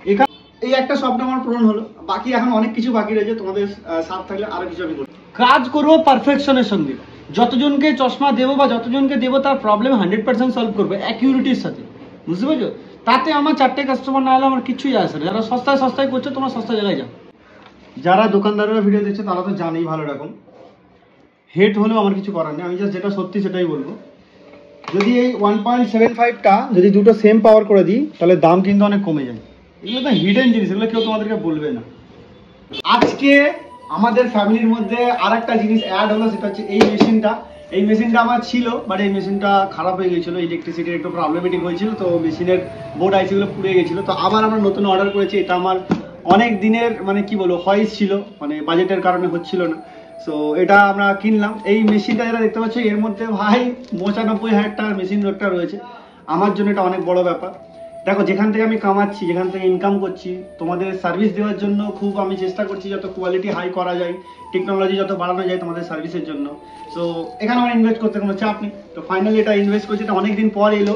এখানে এই একটা স্বপ্ন আমার পূরণ হলো, বাকি এখন অনেক কিছু বাকি রয়েছে, তোমাদের সাথ থাকলে আরো কিছু আমি করবো। কাজ করবো পারফেকশনের সঙ্গে, যতজনকে চশমা দেবো বা যতজনকে দেবো তার প্রবলেম 100% সলভ করবে অ্যাকিউরিটির সাথে, বুঝতে পারছো? তাতে আমার 4টে কাস্টমার না হলে আমার কিছুই আসে না। যারা সস্তায় সস্তায় করছে তোমরা সস্তা জায়গায় যাও। যারা দোকানদারেরা ভিডিও দেখছে তারা তো জানেই ভালো রকম, হেট হলেও আমার কিছু করার নেই, আমি জাস্ট যেটা সত্যি সেটাই বলবো। যদি এই 1.75টা যদি দুটো সেম পাওয়ার করে দিই তাহলে দাম কিন্তু অনেক কমে যায়। এগুলো তো হিডেন জিনিস, এগুলো কেউ তোমাদেরকে বলবে না। আজকে আমাদের ফ্যামিলির মধ্যে আর একটা জিনিস অ্যাড হলো, সেটা হচ্ছে এই মেশিনটা। এই মেশিনটা আমার ছিল, বাট এই মেশিনটা খারাপ হয়ে গেছিলো, ইলেকট্রিসিটির একটু প্রবলেমেটিক হয়েছিল, তো মেশিনের বোর্ড আইসিগুলো পুড়ে গেছিলো। তো আবার আমরা নতুন অর্ডার করেছি। এটা আমার অনেক দিনের মানে কি বলবো হয়েস ছিল, মানে বাজেটের কারণে হচ্ছিল না। সো এটা আমরা কিনলাম। এই মেশিনটা যেটা দেখতে পাচ্ছ এর মধ্যে ভাই 95,000 টাকার মেশিন একটা রয়েছে। আমার জন্য এটা অনেক বড় ব্যাপার। দেখো যেখান থেকে আমি কামাচ্ছি, যেখান থেকে ইনকাম করছি, তোমাদের সার্ভিস দেওয়ার জন্য খুব আমি চেষ্টা করছি যত কোয়ালিটি হাই করা যায়, টেকনোলজি যত বাড়ানো যায় তোমাদের সার্ভিসের জন্য। সো এখানে আমার ইনভেস্ট করতে কোনো চাপ নেই। তো ফাইনালি এটা ইনভেস্ট করছি, এটা অনেকদিন পর এলো।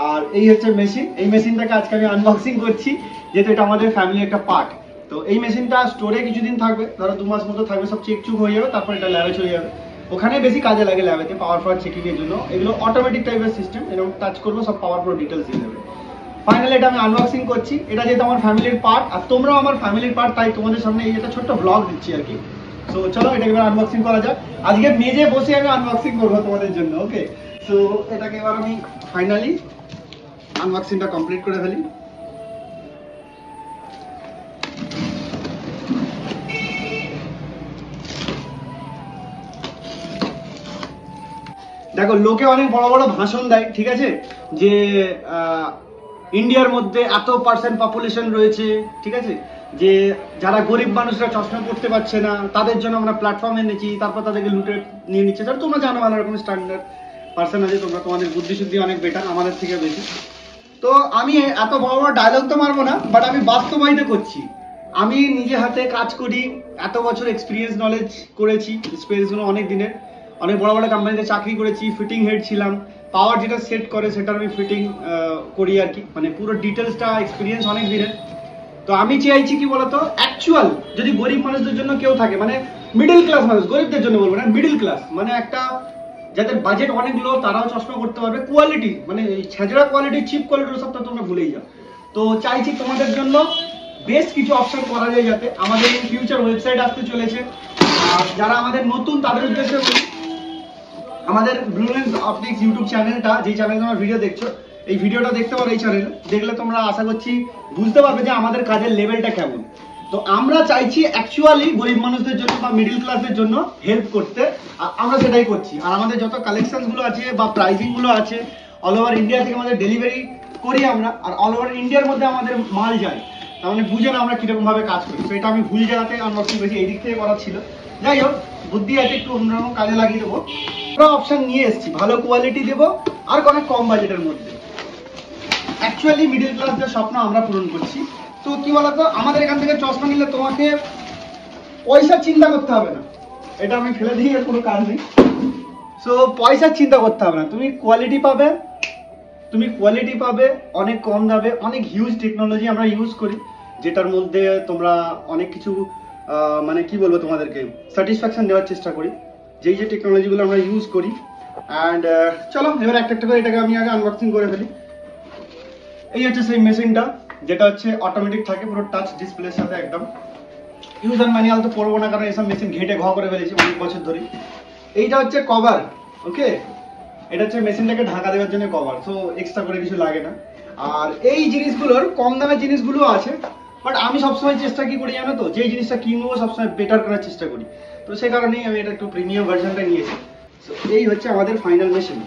আর এই হচ্ছে মেশিন। এই মেশিনটাকে আজকে আমি আনবক্সিং করছি, যেহেতু এটা আমাদের ফ্যামিলির একটা পার্ট। তো এই মেশিনটা স্টোরে কিছুদিন থাকবে, ধরো 2 মাস মতো থাকবে, সব চেক চুক হয়ে যাবে, তারপর এটা ল্যাবে চলে যাবে। ওখানে বেশি কাজে লাগে ল্যাবেতে পাওয়ার ফর চেকিং এর জন্য। এগুলো অটোমেটিক টাইপের সিস্টেম, এরকম টাচ করবো সব পাওয়ার ফর ডিটেলস দিয়ে দেবে। ফাইনালি এটা আমি আনবক্সিং করছি। এটা যেহেতু আমার ফ্যামিলির পার্ট আর তোমরাও আমার ফ্যামিলির পার্ট, তাই তোমাদের সামনে এই একটা ছোট্ট ব্লগ দিচ্ছি আর কি। সো চলো এটাকে এবার আনবক্সিং করা যাক। আজকে মেজে বসে আমি আনবক্সিং করবো তোমাদের জন্য, ওকে? সো এটাকে এবার আমি ফাইনালি আনবক্সিংটা কমপ্লিট করে ফেলি। দেখো লোকে অনেক বড় বড় ভাষণ দেয়, ঠিক আছে, যে ইন্ডিয়ার মধ্যে এত পার্সেন্ট পপুলেশন রয়েছে, ঠিক আছে, যে যারা গরিব মানুষরা চশমা পড়তে পারছে না তাদের জন্য আমরা প্ল্যাটফর্ম এনেছি, তারপর তাদেরকে লুটে নিয়ে নিচ্ছে। স্যার তোমরা জানো ভালো রকম স্ট্যান্ডার্ড পার্সন আছে, তোমরা তোমাদের বুদ্ধি শুদ্ধি অনেক বেটার আমাদের থেকে বেশি। তো আমি এত বড় বড় ডায়লগ তো মারবো না, বাট আমি বাস্তবায়িত করছি। আমি নিজে হাতে কাজ করি, এত বছর এক্সপিরিয়েন্স নলেজ করেছি, এক্সপিরিয়েন্সগুলো অনেক দিনের, অনেক বড় বড় কোম্পানিতে চাকরি করেছি, ফিটিং হেড ছিলাম, পাওয়ার যেটা সেট করে সেটার আমি ফিটিং করি আর কি, মানে পুরো ডিটেলসটা এক্সপিরিয়েন্স অনেক দিনের। তো আমি চাইছি কি বলতো, অ্যাকচুয়াল যদি গরিব মানুষদের জন্য কেউ থাকে, মানে মিডল ক্লাস মানুষ, গরিবদের জন্য বলবো না, মিডল ক্লাস, মানে একটা যাদের বাজেট অনেক লো তারাও চশমা করতে পারবে, কোয়ালিটি মানে ছেঁচড়া কোয়ালিটি, চিপ কোয়ালিটির সবটা তোমরা ভুলেই যাও। তো চাইছি তোমাদের জন্য বেশ কিছু অপশন করা যায়, যাতে আমাদের ইন ফিউচার ওয়েবসাইট আসতে চলেছে। আর যারা আমাদের নতুন তাদের উদ্দেশ্যে বলি, আমাদের ব্লু লেন্স অপটিক্স ইউটিউব চ্যানেলটা, যে চ্যানেলে তোমরা ভিডিও দেখছো, এই ভিডিওটা দেখতে পারো। এই চ্যানেলে দেখলে তোমরা আশা করছি বুঝতে পারবে যে আমাদের কাজের লেভেলটা কেমন। তো আমরা চাইছি অ্যাকচুয়ালি গরিব মানুষদের জন্য বা মিডিল ক্লাসের জন্য হেল্প করতে, আর আমরা সেটাই করছি। আর আমাদের যত কালেকশন গুলো আছে বা প্রাইসিং গুলো আছে, অল ওভার ইন্ডিয়া থেকে আমাদের ডেলিভারি করি আমরা, আর অল ওভার ইন্ডিয়ার মধ্যে আমাদের মাল যায়। তার মানে বুঝে না আমরা কিরকম ভাবে কাজ করি। তো এটা আমি ভুল জায়গাতে আনবক্সিং করেছি, এই দিক থেকে করা ছিল। যাই হোক, বুদ্ধি আছে, একটু অন্যরকম কাজে লাগিয়ে দেবো। অপশন নিয়ে এসেছি, ভালো কোয়ালিটি দেবো আর অনেক কম বাজেটের মধ্যে। অ্যাকচুয়ালি মিডল ক্লাসদের স্বপ্ন আমরা পূরণ করছি। তো কি বলতো, আমাদের এখান থেকে চশমা নিলে তোমাকে পয়সার চিন্তা করতে হবে না, এটা আমি ফেলে দিই, এর কোনো কাজ নেই। সো পয়সার চিন্তা করতে হবে না, তুমি কোয়ালিটি পাবে অনেক কম দামে। অনেক হিউজ টেকনোলজি আমরা ইউজ করি, যেটার মধ্যে তোমরা অনেক কিছু মানে কি বলবো তোমাদেরকে স্যাটিসফ্যাকশন দেওয়ার চেষ্টা করি, যেই যে টেকনোলজিগুলো আমরা ইউজ করি। অ্যান্ড চলো এবার একটা একটা করে এটাকে আমি আগে আনবক্সিং করে ফেলি। এই হচ্ছে সেই মেশিনটা, যেটা হচ্ছে অটোমেটিক থাকে, পুরো টাচ ডিসপ্লের সাথে একদম। ইউজার ম্যানুয়াল তো পড়বো না, কারণ এসব মেশিন ঘেটে ঘ করে ফেলেছি অনেক বছর ধরে। এইটা হচ্ছে কভার, ওকে, এটা হচ্ছে মেশিনটাকে ঢাকা দেওয়ার জন্য কভার, তো এক্সট্রা করে কিছু লাগে না। আর এই জিনিসগুলোর কম দামের জিনিসগুলো আছে, বাট আমি সবসময় চেষ্টা কি করি জানো তো, যে জিনিসটা কিনবো সবসময় বেটার করার চেষ্টা করি। তো সেই কারণেই আমি এটা একটু প্রিমিয়াম ভার্সনটা নিয়েছি। তো এই হচ্ছে আমাদের ফাইনাল মেশিন,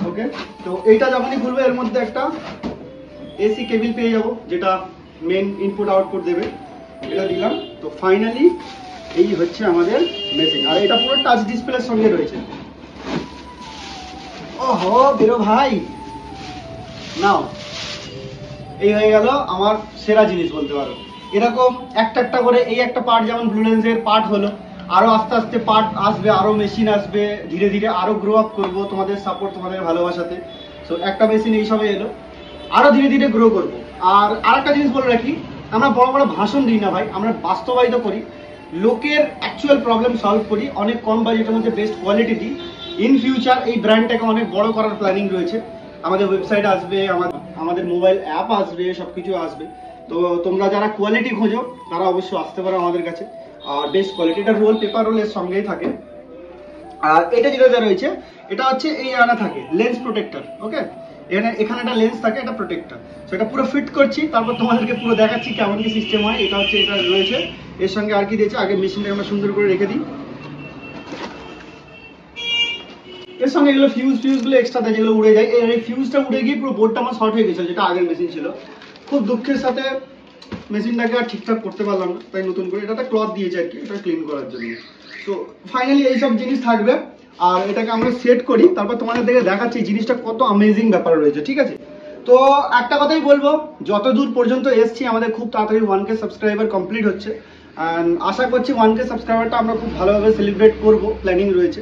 ওকে। তো এইটা যখনই খুলবে এর মধ্যে একটা এসি কেবল পেয়ে যাবো, যেটা মেন ইনপুট আউটপুট দেবে, এটা দিলাম। তো ফাইনালি এই হচ্ছে আমাদের মেশিন, আর এটা পুরো টাচ ডিসপ্লের সঙ্গে রয়েছে। ওহো বেরো ভাই, নাও, এই হয়ে গেল আমার সেরা জিনিস বলতে পারো। এরকম একটা একটা করে এই একটা পার্ট, যেমন ব্লু লেন্সের পার্ট হলো, আরো আস্তে আস্তে পার্ট আসবে, আরো মেশিন আসবে, ধীরে ধীরে আরো গ্রো আপ করবো তোমাদের সাপোর্ট, তোমাদের ভালোবাসাতে। সো একটা মেশিন এই সবে এলো, আরো ধীরে ধীরে গ্রো করবো। আর আরেকটা জিনিস বলে রাখি, আমরা বড় বড় ভাষণ দিই না ভাই, আমরা বাস্তবায়িত করি, লোকের অ্যাকচুয়াল প্রবলেম সলভ করি, অনেক কম বাজেটের মধ্যে বেস্ট কোয়ালিটি দিই। ইন ফিউচার এই ব্র্যান্ডটাকে অনেক বড় করার প্ল্যানিং রয়েছে, আমাদের ওয়েবসাইট আসবে, আমাদের মোবাইল অ্যাপ আসবে, সবকিছু আসবে। তো তোমরা যারা কোয়ালিটি খোঁজো তারা অবশ্যই আসতে পারো আমাদের কাছে। আর বেস্ট কোয়ালিটিটার রোল, পেপার রোল এর সঙ্গেই থাকে। আর এটা যেটা রয়েছে এটা হচ্ছে এই আনা থাকে লেন্স প্রোটেক্টর। ওকে, এখানে একটা লেন্স থাকে, একটা প্রোটেক্টর। সো এটা পুরো ফিট করছি, তারপর তোমাদেরকে পুরো দেখাচ্ছি কেমন কি সিস্টেম হয়। এটা হচ্ছে এটা রয়েছে, এর সঙ্গে আর কি দিয়েছে, আগে মেশিনটাকে আমরা সুন্দর করে রেখে দিই। এর সঙ্গে এগুলো ফিউজগুলো এক্সট্রা দেয়, যেগুলো উড়ে যায়। এই ফিউজটা উড়ে গিয়ে পুরো বোর্ডটা আমার শর্ট হয়ে গেছে, যেটা আগের মেশিন ছিল। খুব দুঃখের সাথে মেশিনটাকে আর ঠিকঠাক করতে পারলাম না, তাই নতুন করে এটা ক্লথ দিয়েছে আর কি, এটা ক্লিন করার জন্য। তো ফাইনালি এইসব জিনিস থাকবে, আর এটাকে আমরা সেট করি, তারপর তোমাদের দেখে দেখাচ্ছি এই জিনিসটা কত অ্যামেজিং ব্যাপার রয়েছে। ঠিক আছে, তো একটা কথাই বলবো, যত দূর পর্যন্ত এসছি আমাদের খুব তাড়াতাড়ি 1K সাবস্ক্রাইবার কমপ্লিট হচ্ছে। অ্যান্ড আশা করছি 1K সাবস্ক্রাইবারটা আমরা খুব ভালোভাবে সেলিব্রেট করবো, প্ল্যানিং রয়েছে।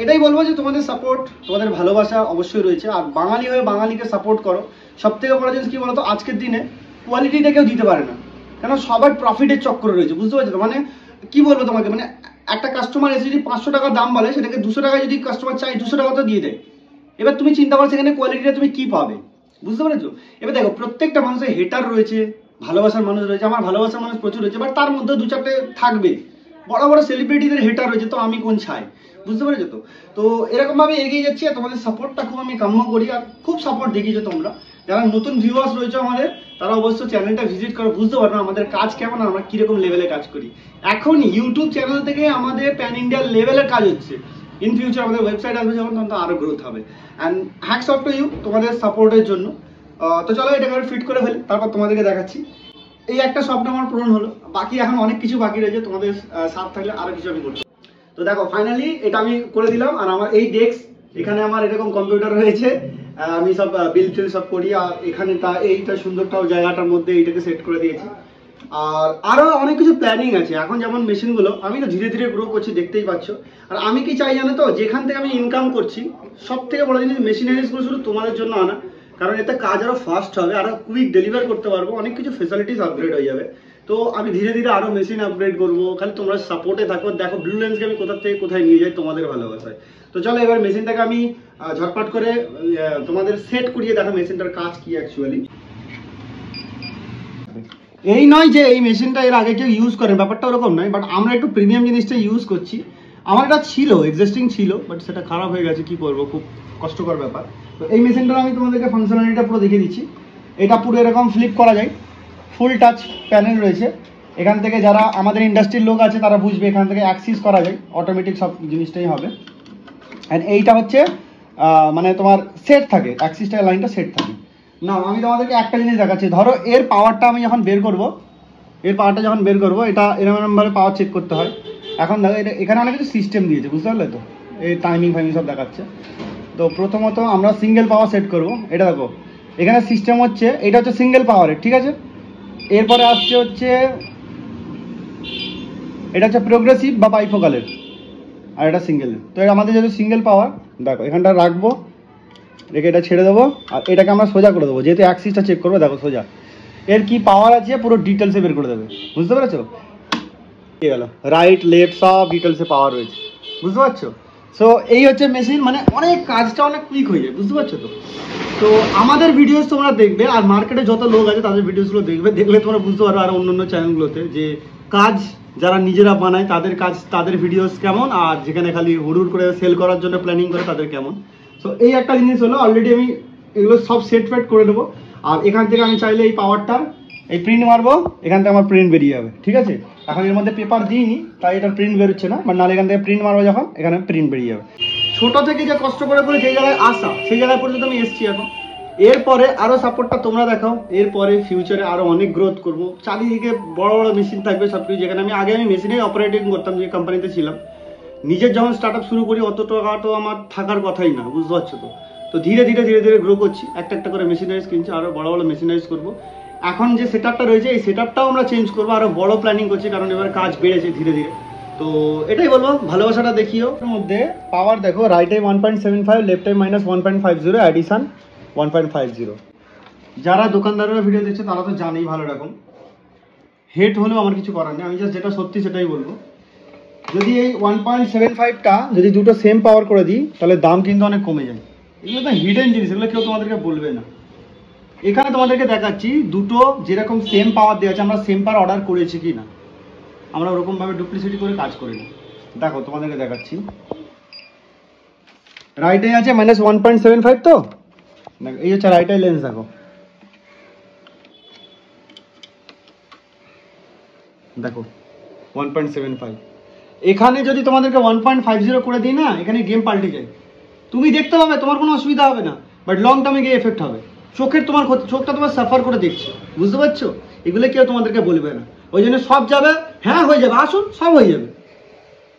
এটাই বলবো যে তোমাদের সাপোর্ট, তোমাদের ভালোবাসা অবশ্যই রয়েছে। আর বাঙালি হয়ে বাঙালিকে সাপোর্ট করো। সব থেকে বড় জিনিস কি বলতো, আজকের দিনে কোয়ালিটিটা কেউ দিতে পারে না, কেন সবার প্রফিটের চক্করে রয়েছে, বুঝতে পারছো তো? মানে কি বলবো তোমাকে, মানে একটা কাস্টমার এসে যদি 500 টাকা দাম বলে, সেটাকে 200 টাকা যদি কাস্টমার চাই, 200 টাকা তো দিয়ে দেয়। এবার তুমি চিন্তা করো সেখানে কোয়ালিটিটা তুমি কি পাবে, বুঝতে পেরেছো? এবার দেখো, প্রত্যেকটা মানুষের হেটার রয়েছে, ভালোবাসার মানুষ রয়েছে, আমার ভালোবাসার মানুষ প্রচুর রয়েছে, বাট তার মধ্যে 2-4টে থাকবে। বড় বড় সেলিব্রিটিদের হেটার রয়েছে, তো আমি কোন ছাই, বুঝতে পেরেছো তো? তো এরকম ভাবে এগিয়ে যাচ্ছি, আর তোমাদের সাপোর্টটা খুব আমি কাম্য করি, আর খুব সাপোর্ট দেখিয়েছো তোমরা। যারা নতুন ভিউয়ার্স রয়েছে আমাদের, তারা অবশ্যই চ্যানেলটা ভিজিট করে বুঝতে পারবে আমাদের কাজ কেমন, আমরা কিরকম লেভেলে কাজ করি। এখন ইউটিউব চ্যানেল থেকে আমাদের প্যান ইন্ডিয়া লেভেলের কাজ হচ্ছে। ইন ফিউচার আমাদের ওয়েবসাইট আসবে যখন, তখন তো আরো গ্রোথ হবে। And hats off to you তোমাদের সাপোর্টের জন্য। তো চলো এটাকে ফিট করে ফেলি, তারপর তোমাদেরকে দেখাচ্ছি। এই একটা স্বপ্ন আমার পূরণ হলো, বাকি এখন অনেক কিছু বাকি রয়েছে, তোমাদের সাথ থাকলে আরো কিছু আমি করতে। তো দেখো ফাইনালি এটা আমি করে দিলাম, আর আমার এই ডেস্ক, এখানে আমার এরকম কম্পিউটার রয়েছে, আমি সব বিল ফিল সব করি। আর এখানে এইটা সুন্দরটাও জায়গাটার মধ্যে এইটাকে সেট করে দিয়েছি। আর আরো অনেক কিছু প্ল্যানিং আছে। এখন যেমন মেশিনগুলো আমি তো ধীরে ধীরে গ্রো করছি, দেখতেই পাচ্ছ। আর আমি কি চাই জানো তো, যেখান থেকে আমি ইনকাম করছি, সব থেকে বড় জিনিস মেশিনারিজগুলো শুধু তোমাদের জন্য আনা, কারণ এতে কাজ আরো ফাস্ট হবে, আরো কুইক ডেলিভার করতে পারবো, অনেক কিছু ফেসিলিটিস আপগ্রেড হয়ে যাবে। তো আমি ধীরে ধীরে আরো মেশিন আপগ্রেড করবো, খালি তোমরা সাপোর্টে থাকো। দেখো ব্লু লেন্সকে আমি কোথা থেকে কোথায় নিয়ে যাই তোমাদের ভালোবাসায়। তো চলো এবার মেশিনটাকে আমি ঝটপট করে তোমাদের সেট করিয়ে দেখো মেশিনটার কাজ কি অ্যাকচুয়ালি। এই নয় যে এই মেশিনটা এর আগে কেউ ইউজ করেন, ব্যাপারটা ওরকম নয়, বাট আমরা একটু প্রিমিয়াম জিনিসটা ইউজ করছি। আমার এটা ছিল, এক্সিস্টিং ছিল, বাট সেটা খারাপ হয়ে গেছে, কি করবো, খুব কষ্টকর ব্যাপার। তো এই মেশিনটা আমি তোমাদেরকে ফাংশনালিটিটা পুরো দেখিয়ে দিচ্ছি। এটা পুরো এরকম ফ্লিপ করা যায়, ফুল টাচ প্যানেল রয়েছে। এখান থেকে যারা আমাদের ইন্ডাস্ট্রির লোক আছে তারা বুঝবে, এখান থেকে অ্যাক্সিস করা যায়, অটোমেটিক সব জিনিসটাই হবে। অ্যান্ড এইটা হচ্ছে মানে তোমার সেট থাকে, অ্যাক্সিসটা লাইনটা সেট থাকে না। আমি তোমাদেরকে একটা জিনিস দেখাচ্ছি, ধরো এর পাওয়ারটা আমি যখন বের করব, এটা এরকমভাবে পাওয়ার চেক করতে হয়। এখন দেখো এখানে অনেক কিছু সিস্টেম দিয়েছে, বুঝতে পারলে তো? এই টাইমিং সব দেখাচ্ছে। তো প্রথমত আমরা সিঙ্গেল পাওয়ার সেট করব। এটা দেখো এখানে সিস্টেম হচ্ছে, এটা হচ্ছে সিঙ্গেল পাওয়ারের, ঠিক আছে? এরপরে আসছে হচ্ছে এটা হচ্ছে প্রোগ্রেসিভ বা বাইফোকালের, আর এটা সিঙ্গেল। তো আমাদের যেহেতু সিঙ্গেল পাওয়ার, দেখো এখানটা রাখবো, রেখে এটা ছেড়ে দেবো, আর এটাকে আমরা সোজা করে দেবো, যেহেতু অ্যাক্সিসটা চেক করবো। দেখো সোজা এর কি পাওয়ার আছে পুরো ডিটেলসে বের করে দেবে, বুঝতে পেরেছো? ঠিক গেল, রাইট লেফট সব ডিটেলসে পাওয়ার রয়েছে, বুঝতে পারছো? সো এই হচ্ছে মেশিন, মানে অনেক কাজটা অনেক কুইক হয়ে যায়, বুঝতে পারছো তো? তো আমাদের ভিডিওস তোমরা দেখবে, আর মার্কেটে যত লোক আছে তাদের ভিডিওসগুলো দেখলে তোমরা বুঝতে পারো, আর অন্য চ্যানেলগুলোতে যে কাজ যারা নিজেরা বানায় তাদের কাজ, তাদের ভিডিওস কেমন, আর যেখানে খালি হুড় করে সেল করার জন্য প্ল্যানিং করে তাদের কেমন। সো এই একটা জিনিস হলো, অলরেডি আমি এগুলো সব সেট ফেট করে দেবো। আর এখান থেকে আমি চাইলে এই পাওয়ারটার এই প্রিন্ট মারবো, এখান থেকে আমার প্রিন্ট বেরিয়ে যাবে, ঠিক আছে? এখন এর মধ্যে পেপার দিইনি, তাই এটার প্রিন্ট বেরোচ্ছে না, বাট নাহলে এখান থেকে প্রিন্ট মারবো যখন, এখানে প্রিন্ট বেরিয়ে যাবে। ছোট থেকে যে কষ্ট করে যে জায়গায় আসা, সেই জায়গায় পর্যন্ত আমি এসেছি এখন। এরপরে আরো সাপোর্টটা তোমরা দেখাও, এরপরে ফিউচারে আরো অনেক গ্রোথ করবো। চারিদিকে বড় বড় মেশিন থাকবে সবকিছু, যেখানে আমি মেশিনেই অপারেটিং করতাম যে কোম্পানিতে ছিলাম। নিজের যখন স্টার্ট আপ শুরু করি, অত টাকা তো আমার থাকার কথাই না, বুঝতে পারছো তো? তো ধীরে ধীরে গ্রো করছি, একটা করে মেশিনারিজ কিনছি, আরো বড় বড় মেশিনারিজ করবো। এখন যে সেটআপটা রয়েছে, এই সেটআপটাও আমরা চেঞ্জ করবো, আরো বড় প্ল্যানিং করছি, কারণ এবার কাজ বেড়েছে ধীরে ধীরে। তো এটাই বলবো, ভালোবাসাটা দেখিও। এর মধ্যে পাওয়ার দেখো, রাইটে 1.75, লেফটে -1.50, অ্যাডিশন 1.50। যারা দোকানদাররা ভিডিও দেখছে তারা তো জানেই ভালো রকম, হেট হলেও আমার কিছু করার নেই, আমি জাস্ট যেটা সত্যি সেটাই বলবো। যদি এই 1.75টা যদি দুটো সেম পাওয়ার করে দিই তাহলে দাম কিন্তু অনেক কমে যায়। এগুলো তো হিডেন জিনিস, এগুলো কেউ তোমাদেরকে বলবে না। এখানে তোমাদেরকে দেখাচ্ছি দুটো যেরকম সেম পাওয়ার দেওয়া আছে, আমরা সেম পাওয়ার অর্ডার করেছি কি না, আমরা ওরকমভাবে ডুপ্লিসিটি করে কাজ করি না। দেখো তোমাদেরকে দেখাচ্ছি, রাইটে আছে -1.75, তো দেখো এই হচ্ছে রাইট আই লেন্স। দেখো দেখো 1.75, এখানে যদি তোমাদেরকে 1.50 করে দিই না, এখানে গেম পাল্টে যায়। তুমি দেখতে পাবে, তোমার কোনো অসুবিধা হবে না, বাট লং টার্মে গিয়ে এফেক্ট হবে। চোখের তোমার চোখটা তোমার সাফার করে দেখছে, বুঝতে পারছো? এগুলো কেউ তোমাদেরকে বলবে না, ওই জন্য সব যাবে, হ্যাঁ হয়ে যাবে, আসুন সব হয়ে যাবে,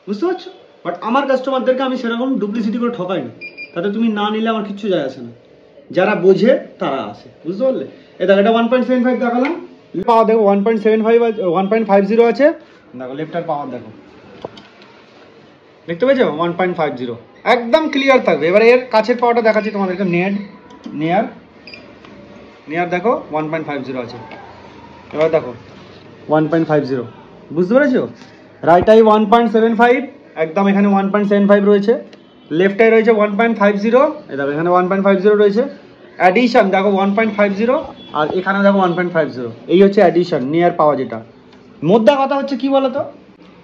বুঝতে পারছো? বাট আমার কাস্টমারদেরকে আমি সেরকম ডুপ্লিসিটি করে ঠকাই না, তাতে তুমি না নিলে আমার কিচ্ছু যায় আসে না। যারা বোঝে তারা আসে, বুঝতে পারলে? এই দেখো এটা 1.75 দেখালাম, পাওয়ার দেখো 1.75 1.50 আছে। দেখো লেফটার পাওয়ার দেখো, দেখতে পেয়েছো 1.50, একদম ক্লিয়ার থাকবে। এবারে এর কাছের পাওয়ারটা দেখাচ্ছি তোমাদেরকে, নিয়ার দেখো 1.50 আছে। এবার দেখো 1.50, বুঝতে পেরেছো? রাইট আই 1.75, একদম এখানে 1.75 রয়েছে, লেফট আই রয়েছে 1.50, এই দেখো এখানে 1.50 রয়েছে। অ্যাডিশন দেখো 1.50, আর এখানে দেখো 1.50, এই হচ্ছে অ্যাডিশন নিয়ার পাওয়া। যেটা মোদ্দা কথা হচ্ছে কি বলতো,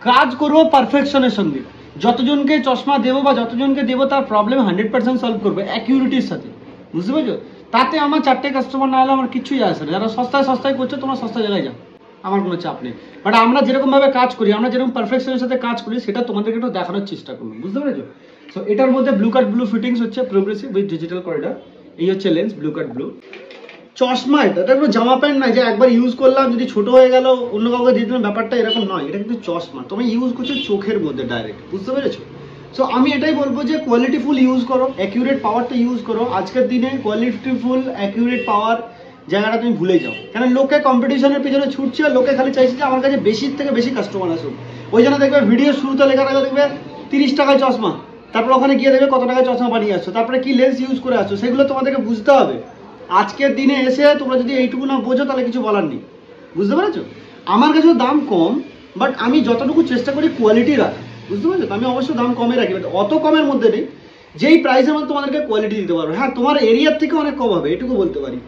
কাজ করবো পারফেকশনের সঙ্গে, যতজনকে চশমা দেবো বা যতজনকে দেবো তার প্রবলেম 100% সলভ করবে অ্যাকিউরিটির সাথে, বুঝতে পেরেছো? তাতে আমার 4টে কাস্টমার না হলে আমার কিছুই আসে না। যারা সস্তায় করছে, তোমরা সস্তা জায়গায় যাও, আমার কোনো চাপ নেই। বাট আমরা যেরকম ভাবে কাজ করি, আমরা যেরকম পারফেকশনের সাথে কাজ করি, সেটা তোমাদেরকে একটু দেখানোর চেষ্টা করবো, বুঝতে পেরেছো? সো এটার মধ্যে ব্লু কাট ব্লু ফিটিংস হচ্ছে, প্রোগ্রেসিভ উইথ ডিজিটাল করিডর। এই হচ্ছে লেন্স ব্লু কাট ব্লু। চশমা এটা কোনো জামা প্যান্ট নয় যে একবার ইউজ করলাম যদি ছোট হয়ে গেল অন্য কাউকে দিয়ে দিলাম, ব্যাপারটা এরকম নয়। এটা কিন্তু চশমা, তুমি ইউজ করছো চোখের মধ্যে ডাইরেক্ট, বুঝতে পেরেছো? সো আমি এটাই বলবো যে কোয়ালিটিফুল ইউজ করো, অ্যাকিউরেট পাওয়ারটা ইউজ করো। আজকের দিনে কোয়ালিটিফুল অ্যাকিউরেট পাওয়ার জায়গাটা তুমি ভুলে যাও, কারণ লোকে কম্পিটিশনের পিছনে ছুটছে, আর লোকে খালি চাইছে যে আমার কাছে বেশির থেকে বেশি কাস্টমার আসুক। ওই জন্য দেখবে ভিডিও শুরুতে লেখা থাকে, দেখবে 30 টাকায় চশমা, তারপর ওখানে গিয়ে দেখবে কত টাকায় চশমা বানিয়ে আসছো, তারপরে কি লেন্স ইউজ করে আসছো, সেগুলো তোমাদেরকে বুঝতে হবে। আজকের দিনে এসে তোমরা যদি এইটুকু না বোঝো তাহলে কিছু বলার নেই, বুঝতে পেরেছো? আমার কাছে দাম কম, বাট আমি যতটুকু চেষ্টা করি কোয়ালিটি রাখা, বুঝতে পেরেছো? আমি অবশ্যই দাম কমে রাখি, বাট অত কমের মধ্যে নেই যেই প্রাইসের মধ্যে তোমাদেরকে কোয়ালিটি দিতে পারবো। হ্যাঁ, তোমার এরিয়ার থেকে অনেক কম হবে, এটুকু বলতে পারি।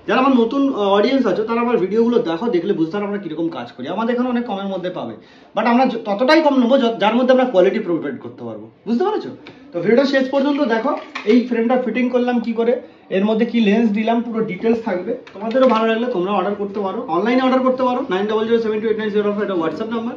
যারা আমার নতুন অডিয়েন্স আছে তারা আমার ভিডিওগুলো দেখো, দেখলে বুঝতে পারো আমরা কিরকম কাজ করি। আমাদের এখানে অনেক কমের মধ্যে পাবে, বাট আমরা ততটাই কম নেবো যার মধ্যে আমরা কোয়ালিটি প্রোভাইড করতে পারবো, বুঝতে পেরেছো? তো ভিডিওটা শেষ পর্যন্ত দেখো, এই ফ্রেমটা ফিটিং করলাম কি করে, এর মধ্যে কি লেন্স দিলাম, পুরো ডিটেলস থাকবে। তোমাদেরও ভালো লাগলে তোমরা অর্ডার করতে পারো, অনলাইনে অর্ডার করতে পারো। 90072890, এটা হোয়াটসঅ্যাপ নাম্বার।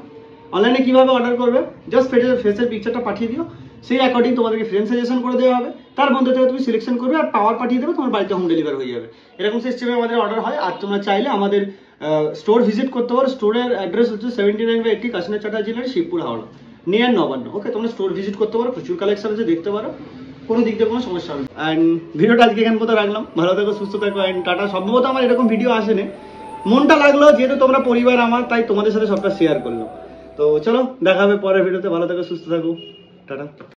অনলাইনে কিভাবে অর্ডার করবে, জাস্ট ফেসের পিকচারটা পাঠিয়ে দিও, সেই অ্যাকর্ডিং তোমাদেরকে ফ্রেম সাজেশন করে দেওয়া হবে, তার মধ্যে থেকে তুমি সিলেকশন করবে আর পাওয়ার পাঠিয়ে দেবে, তোমার বাড়িতে হোম ডেলিভারি হয়ে যাবে। এরকম সিস্টেমে আমাদের অর্ডার হয়। আর তোমরা চাইলে আমাদের স্টোর ভিজিট করতে পারো। স্টোরের অ্যাড্রেস হচ্ছে 79/80 কাশীনাথ চ্যাটার্জি লেন, শিবপুর, হাওড়া, নিয়ার নবান্ন। ওকে, তোমরা স্টোর ভিজিট করতে পারো, প্রচুর কালেকশন আছে, দেখতে পারো, কোনো দিক দিয়ে কোনো সমস্যা হবে। অ্যান্ড ভিডিওটা আজকে এখান পর্যন্ত রাখলাম। ভালো থাকো, সুস্থ থাকো, অ্যান্ড টাটা। সম্ভবত আমার এরকম ভিডিও আসেনি, মনটা লাগলো যেহেতু তোমরা পরিবার আমার, তাই তোমাদের সাথে সবটা শেয়ার করলাম। তো চলো, দেখা হবে পরের ভিডিওতে। ভালো থাকো, সুস্থ থাকো, টাটা।